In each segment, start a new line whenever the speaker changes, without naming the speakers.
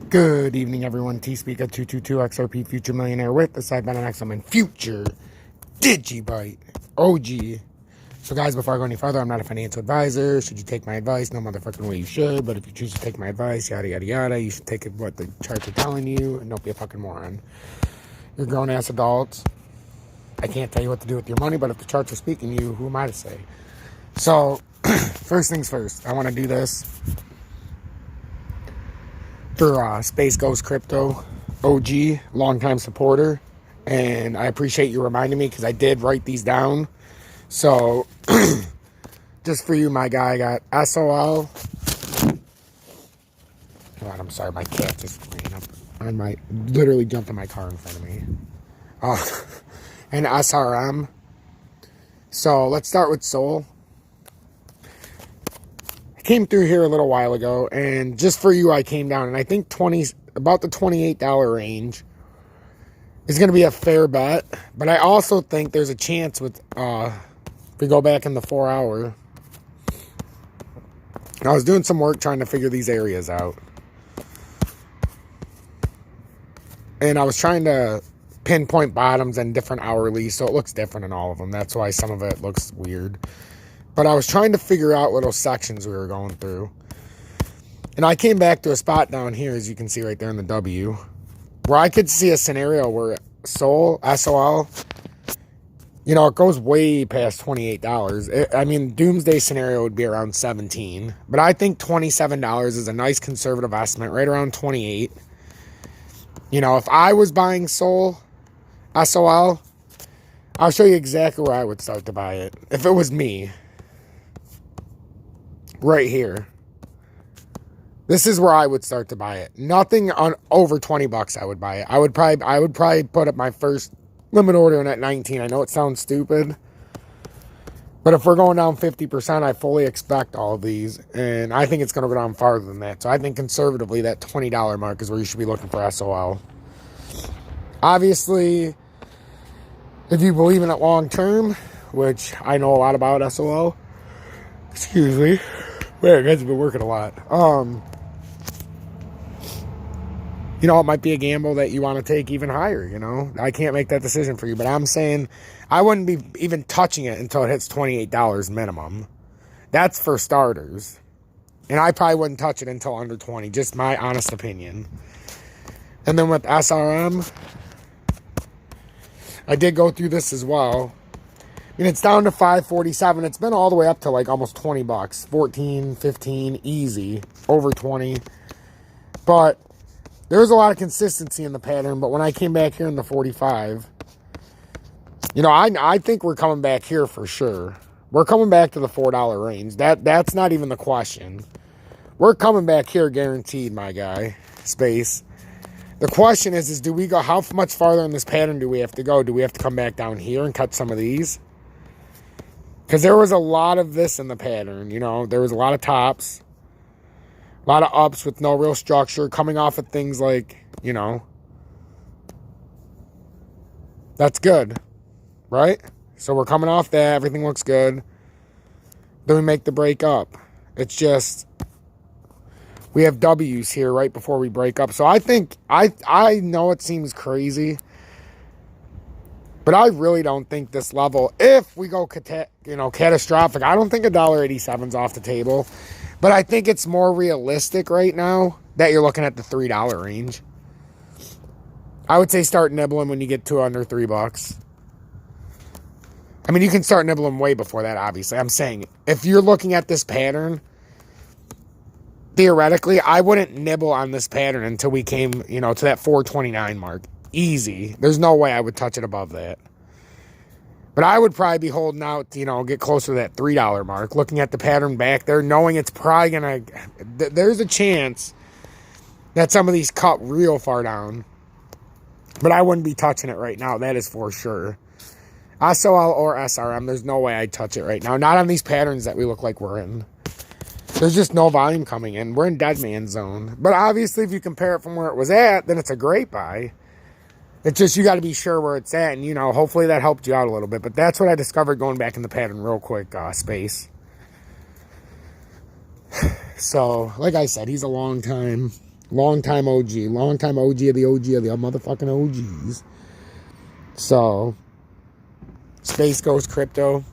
Good evening, everyone. T-Speaker 222 XRP Future Millionaire with the side button XM Future Digibite OG. So, guys, before I go any further, I'm not a financial advisor. Should you take my advice? No motherfucking way you should. But if you choose to take my advice, yada, yada, yada, you should take it what the charts are telling you and don't be a fucking moron. You're grown-ass adults. I can't tell you what to do with your money, but if the charts are speaking to you, who am I to say? So, first things first, I want to do this for Space Ghost Crypto OG, longtime supporter, and I appreciate you reminding me because I did write these down. So, just for you, my guy, I got SOL. God, I'm sorry, my cat just ran up on literally jumped in my car in front of me. And SRM. So, let's start with SOL. Came through here a little while ago, and just for you, I came down, and I think about the $28 range is going to be a fair bet. But I also think there's a chance with if we go back in the 4 hour. I was doing some work trying to figure these areas out, and I was trying to pinpoint bottoms and different hourly, so it looks different in all of them. That's why some of it looks weird. But I was trying to figure out little sections we were going through. And I came back to a spot down here, as you can see right there in the W, where I could see a scenario where SOL, you know, it goes way past $28. I mean, doomsday scenario would be around 17. But I think $27 is a nice conservative estimate, right around 28. You know, if I was buying SOL, I'll show you exactly where I would start to buy it. If it was me. Right here. This is where I would start to buy it. Nothing on over 20 bucks I would buy it. I would probably put up my first limit order in at 19. I know it sounds stupid. But if we're going down 50%, I fully expect all of these. And I think it's going to go down farther than that. So I think conservatively that $20 mark is where you should be looking for SOL. Obviously, if you believe in it long term, which I know a lot about SOL. Excuse me. Man, guys have been working a lot. You know, it might be a gamble that you want to take even higher, you know. I can't make that decision for you, but I'm saying I wouldn't be even touching it until it hits $28 minimum. That's for starters. And I probably wouldn't touch it until under 20, just my honest opinion. And then with SRM, I did go through this as well. I mean, it's down to 547. It's been all the way up to like almost 20 bucks. 14, 15, easy. Over 20. But there's a lot of consistency in the pattern. But when I came back here in the 45, you know, I think we're coming back here for sure. We're coming back to the $4 range. That's not even the question. We're coming back here guaranteed, my guy. Space. The question is do we go, how much farther in this pattern do we have to go? Do we have to come back down here and cut some of these? Because there was a lot of this in the pattern, you know. There was a lot of tops. A lot of ups with no real structure. Coming off of things like, you know. That's good. Right? So we're coming off that. Everything looks good. Then we make the break up. It's just, we have W's here right before we break up. So I think, I know it seems crazy. But I really don't think this level, if we go catastrophic, I don't think $1.87 is off the table. But I think it's more realistic right now that you're looking at the $3 range. I would say start nibbling when you get to under $3. I mean, you can start nibbling way before that, obviously. I'm saying, if you're looking at this pattern, theoretically, I wouldn't nibble on this pattern until we came, you know, to that 429 mark. Easy. There's no way I would touch it above that. But I would probably be holding out to, you know, get closer to that $3 mark. Looking at the pattern back there, knowing it's probably going to... There's a chance that some of these cut real far down. But I wouldn't be touching it right now. That is for sure. SOL or SRM, there's no way I'd touch it right now. Not on these patterns that we look like we're in. There's just no volume coming in. We're in dead man zone. But obviously, if you compare it from where it was at, then it's a great buy. It's just you got to be sure where it's at. And, you know, hopefully that helped you out a little bit. But that's what I discovered going back in the pattern real quick, Space. So, like I said, he's a long time Long time OG of the OG of the motherfucking OGs. So, Space Ghost Crypto,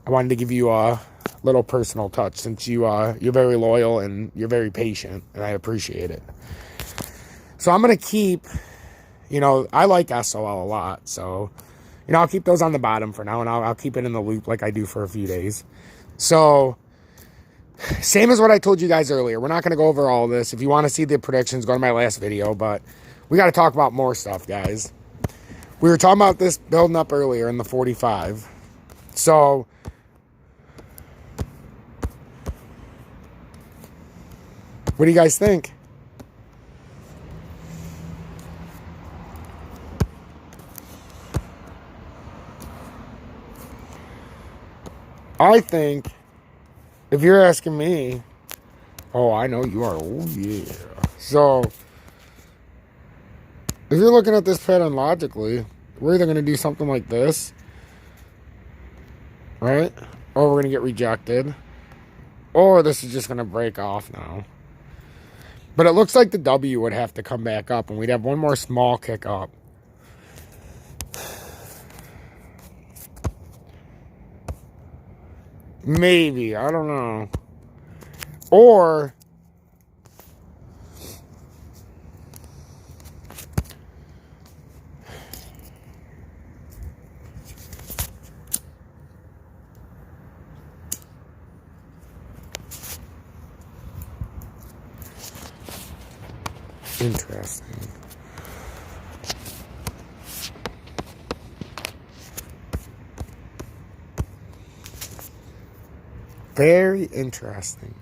I wanted to give you a little personal touch since you're very loyal and you're very patient, and I appreciate it. So I'm going to keep, I like SOL a lot, so, I'll keep those on the bottom for now, and I'll keep it in the loop like I do for a few days. So, same as what I told you guys earlier. We're not going to go over all this. If you want to see the predictions, go to my last video, but we got to talk about more stuff, guys. We were talking about this building up earlier in the 45. So, what do you guys think? I think, if you're asking me, oh, I know you are. Oh, yeah. So, if you're looking at this pattern logically, we're either going to do something like this, right? Or we're going to get rejected. Or this is just going to break off now. But it looks like the W would have to come back up, and we'd have one more small kick up. Maybe. I don't know. Or interesting. Very interesting.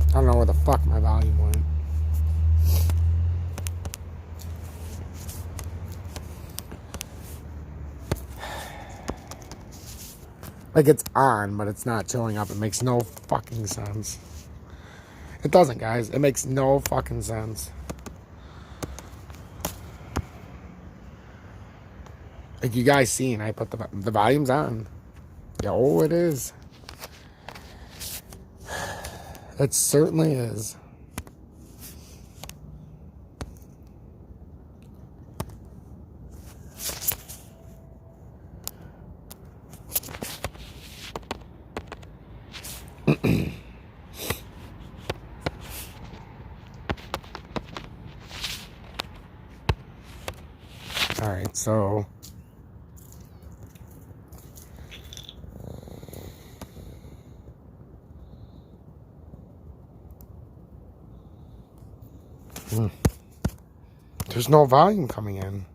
I don't know where the fuck my volume went. Like it's on, but it's not showing up. It makes no fucking sense. It doesn't, guys. It makes no fucking sense. Like you guys seen, I put the volume's on. Yeah, oh, it is. It certainly is. All right, so there's no volume coming in.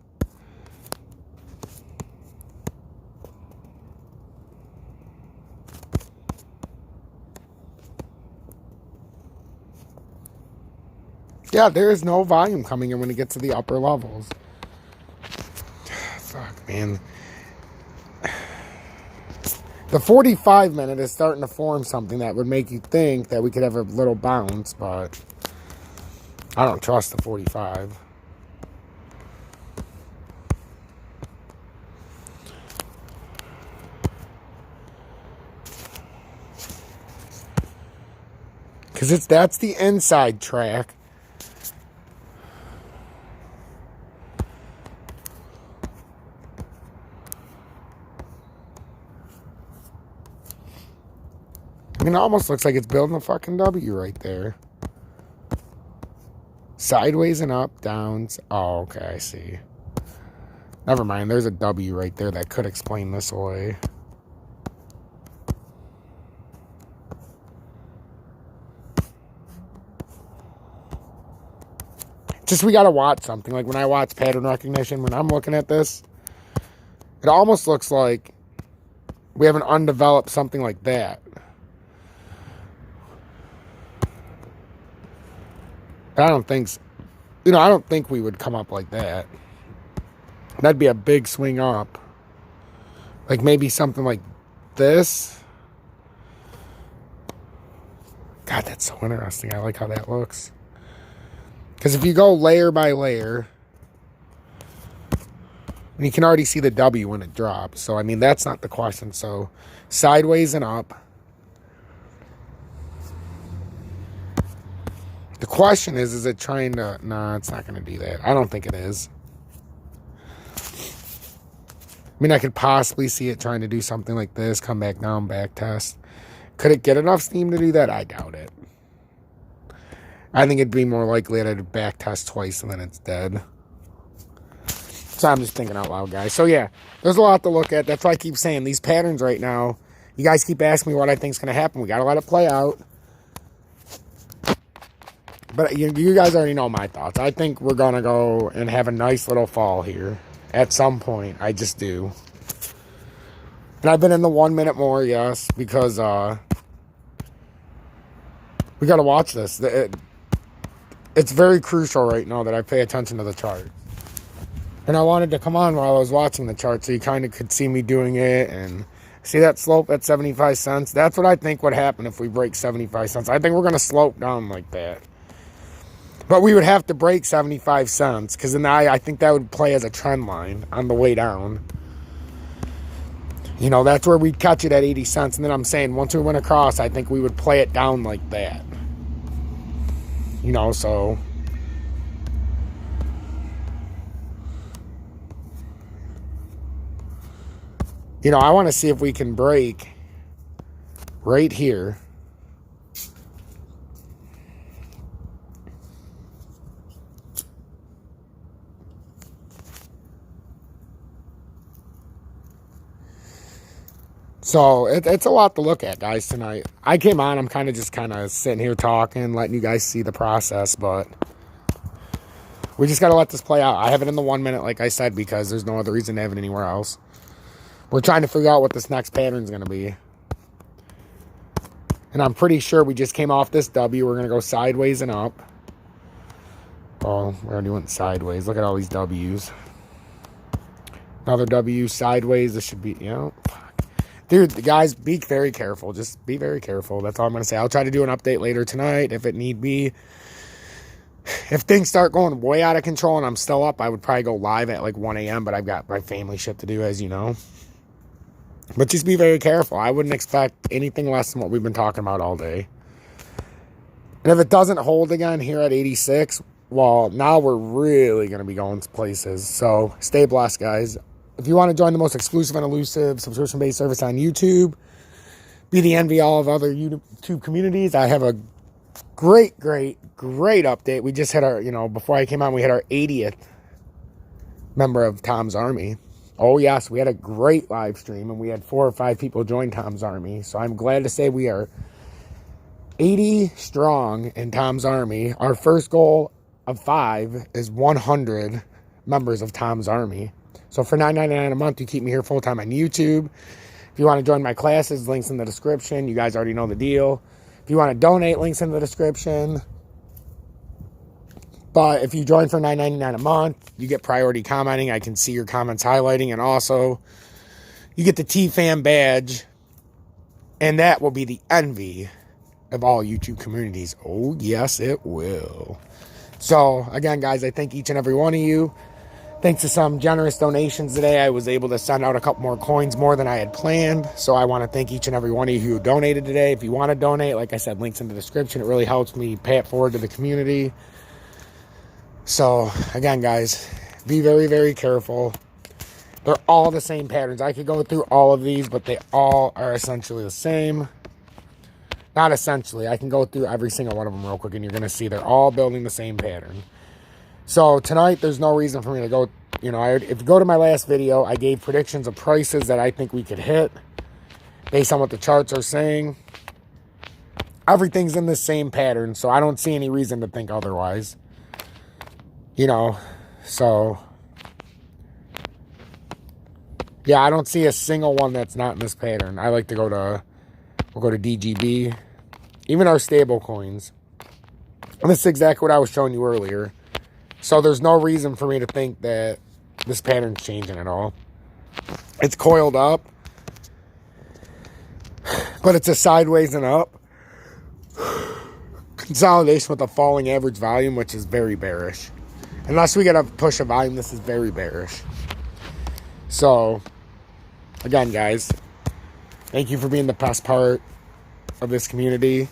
Yeah, there is no volume coming in when it gets to the upper levels. Fuck, man. The 45 minute is starting to form something that would make you think that we could have a little bounce, but I don't trust the 45. Because that's the inside track. I mean, it almost looks like it's building a fucking W right there. Sideways and up, downs. Oh, okay, I see. Never mind, there's a W right there that could explain this away. Just we gotta watch something. Like when I watch pattern recognition, when I'm looking at this, it almost looks like we have an undeveloped something like that. I don't think, I don't think we would come up like that. That'd be a big swing up. Like maybe something like this. God, that's so interesting. I like how that looks. Because if you go layer by layer, and you can already see the W when it drops. So, I mean, that's not the question. So, sideways and up. The question is it trying to... Nah, it's not going to do that. I don't think it is. I mean, I could possibly see it trying to do something like this. Come back down, back test. Could it get enough steam to do that? I doubt it. I think it'd be more likely that it'd back test twice and then it's dead. So I'm just thinking out loud, guys. So yeah, there's a lot to look at. That's why I keep saying these patterns right now. You guys keep asking me what I think is going to happen. We got to let it play out. But you guys already know my thoughts. I think we're going to go and have a nice little fall here at some point. I just do. And I've been in the 1 minute more, yes, because we got to watch this. It's very crucial right now that I pay attention to the chart. And I wanted to come on while I was watching the chart so you kind of could see me doing it and see that slope at 75 cents. That's what I think would happen if we break 75 cents. I think we're going to slope down like that. But we would have to break 75 cents because then I think that would play as a trend line on the way down. You know, that's where we'd catch it at 80 cents. And then I'm saying once we went across, I think we would play it down like that. You know, so... You know, I want to see if we can break right here. So it's a lot to look at, guys, tonight. I came on, I'm kind of sitting here talking, letting you guys see the process, but we just got to let this play out. I have it in the 1 minute, like I said, because there's no other reason to have it anywhere else. We're trying to figure out what this next pattern is going to be. And I'm pretty sure we just came off this W. We're going to go sideways and up. Oh, we already went sideways. Look at all these W's. Another W sideways. This should be, you know. Dude, guys, be very careful. Just be very careful. That's all I'm going to say. I'll try to do an update later tonight if it need be. If things start going way out of control and I'm still up, I would probably go live at like 1 a.m., but I've got my family shit to do, as you know. But just be very careful. I wouldn't expect anything less than what we've been talking about all day. And if it doesn't hold again here at 86, well, now we're really going to be going places. So stay blessed, guys. If you want to join the most exclusive and elusive subscription-based service on YouTube, be the envy all of other YouTube communities, I have a great update. We just had our, you know, before I came on, we had our 80th member of Tom's Army. Oh, yes, we had a great live stream, and we had 4 or 5 people join Tom's Army. So I'm glad to say we are 80 strong in Tom's Army. Our first goal of 5 is 100 members of Tom's Army. So for $9.99 a month, you keep me here full-time on YouTube. If you want to join my classes, links in the description. You guys already know the deal. If you want to donate, links in the description. But if you join for $9.99 a month, you get priority commenting. I can see your comments highlighting. And also, you get the T-Fam badge. And that will be the envy of all YouTube communities. Oh, yes, it will. So, again, guys, I thank each and every one of you. Thanks to some generous donations today, I was able to send out a couple more coins more than I had planned. So I want to thank each and every one of you who donated today. If you want to donate, like I said, links in the description. It really helps me pay it forward to the community. So, again, guys, be very, very careful. They're all the same patterns. I could go through all of these, but they all are essentially the same. Not essentially. I can go through every single one of them real quick, and you're going to see they're all building the same pattern. So, tonight, there's no reason for me to go, you know, if you go to my last video, I gave predictions of prices that I think we could hit based on what the charts are saying. Everything's in the same pattern, so I don't see any reason to think otherwise. You know, so, yeah, I don't see a single one that's not in this pattern. I like to go to, we'll go to DGB, even our stable coins. And this is exactly what I was showing you earlier. So there's no reason for me to think that this pattern's changing at all. It's coiled up. But it's a sideways and up consolidation with a falling average volume, which is very bearish. Unless we get a push of volume, this is very bearish. So, again, guys, thank you for being the best part of this community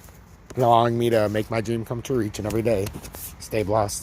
and allowing me to make my dream come true each and every day. Stay blessed.